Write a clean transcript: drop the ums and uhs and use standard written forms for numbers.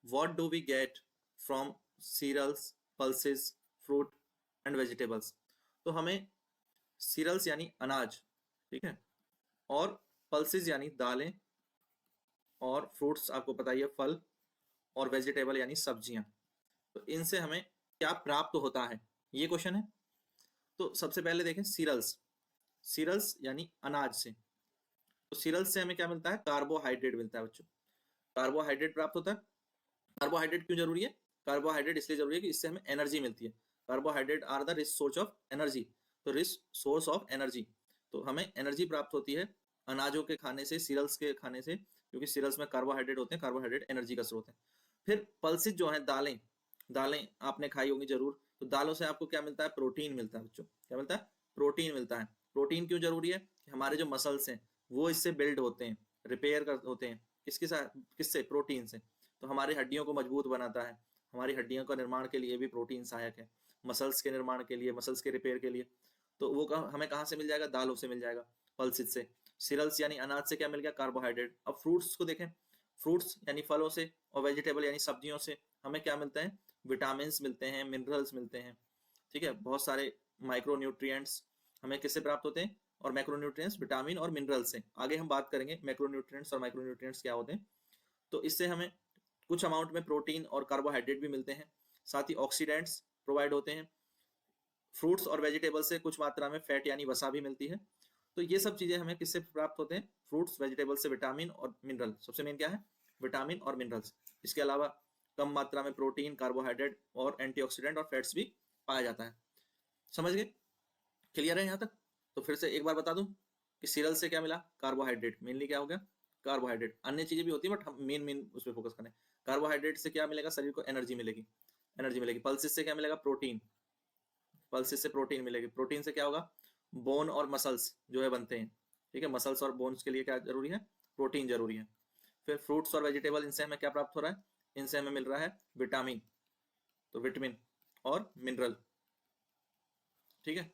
What do we get from cereals, pulses, fruit and vegetables. तो हमें serials यानी अनाज, ठीक है, और पल्सेस यानी दालें, और फ्रूट्स आपको पता ही है फल, और वेजिटेबल यानी सब्जियां। तो इनसे हमें क्या प्राप्त होता है, ये क्वेश्चन है। तो सबसे पहले देखें सीरियल्स। सीरियल्स यानी अनाज से। तो सीरियल्स से हमें क्या मिलता है, कार्बोहाइड्रेट मिलता है बच्चों। कार्बोहाइड्रेट प्राप्त होता है। कार्बोहाइड्रेट क्यों जरूरी है, कार्बोहाइड्रेट इसलिए जरूरी है कि इससे हमें एनर्जी मिलती है। Carbohydrate are the rich source of energy. तो रिच सोर्स ऑफ एनर्जी, तो हमें एनर्जी प्राप्त होती है अनाजों के खाने से, सीरियल्स के खाने से, क्योंकि सीरियल्स में कार्बोहाइड्रेट होते हैं। कार्बोहाइड्रेट एनर्जी का स्रोत है। फिर पल्सिस जो है, दालें, दालें आपने खाई होंगी जरूर। तो दालों से आपको क्या मिलता है, प्रोटीन मिलता है बच्चों। क्या मिलता है, प्रोटीन मिलता है। प्रोटीन क्यों जरूरी है, कि हमारे जो मसल्स हैं वो इससे बिल्ड होते हैं, रिपेयर कर होते हैं। किसके साथ, किससे, प्रोटीन से। तो हमारी हड्डियों को मजबूत बनाता है। हमारी हड्डियों का निर्माण के लिए भी प्रोटीन सहायक है, मसल्स के निर्माण के लिए, मसल्स के रिपेयर के लिए। तो वो हमें कहाँ से मिल जाएगा, दालों से मिल जाएगा, पल्सिस से। सीरियल्स यानी अनाज से क्या मिल गया, कार्बोहाइड्रेट। अब फ्रूट्स को देखें। फ्रूट्स यानी फलों से, और वेजिटेबल यानी सब्जियों से हमें क्या मिलता है, विटामिन मिलते हैं, मिनरल्स मिलते हैं, ठीक है, बहुत सारे माइक्रो न्यूट्रिएंट्स हमें किससे प्राप्त होते हैं, और मैक्रो न्यूट्रिएंट्स विटामिन और मिनरल से। आगे हम बात करेंगे मैक्रो न्यूट्रिएंट्स और माइक्रो न्यूट्रिएंट्स क्या होते हैं। तो इससे हमें कुछ अमाउंट में प्रोटीन और कार्बोहाइड्रेट भी मिलते हैं, साथ ही ऑक्सीडेंट्स प्रोवाइड होते हैं। फ्रूट्स और वेजिटेबल से कुछ मात्रा में फैट यानी वसा भी मिलती है। तो ये सब चीजें हमें किससे प्राप्त होते हैं, फ्रूट्स, वेजिटेबल से विटामिन और मिनरल। सबसे मेन क्या है, विटामिन और मिनरल्स। इसके अलावा कम मात्रा में प्रोटीन, कार्बोहाइड्रेट और एंटीऑक्सीडेंट और फैट्स भी पाया जाता है। समझ गए, क्लियर है यहाँ तक। तो फिर से एक बार बता दूं कि सीरियल से क्या मिला, कार्बोहाइड्रेट। मेनली क्या हो गया, कार्बोहाइड्रेट। अन्य चीजें भी होती है बट हम मेन मेन उस पर फोकस करें। कार्बोहाइड्रेट से क्या मिलेगा, शरीर को एनर्जी मिलेगी, एनर्जी मिलेगी। पल्सिस से क्या मिलेगा, प्रोटीन। पल्सिस से प्रोटीन मिलेगी। प्रोटीन से क्या होगा, बोन और मसल्स जो है बनते हैं, ठीक है। मसल्स और बोन्स के लिए क्या जरूरी है, प्रोटीन जरूरी है। फिर फ्रूट्स और वेजिटेबल, इनसे हमें क्या प्राप्त हो रहा है, इनसे हमें मिल रहा है विटामिन, तो विटामिन और मिनरल, ठीक है।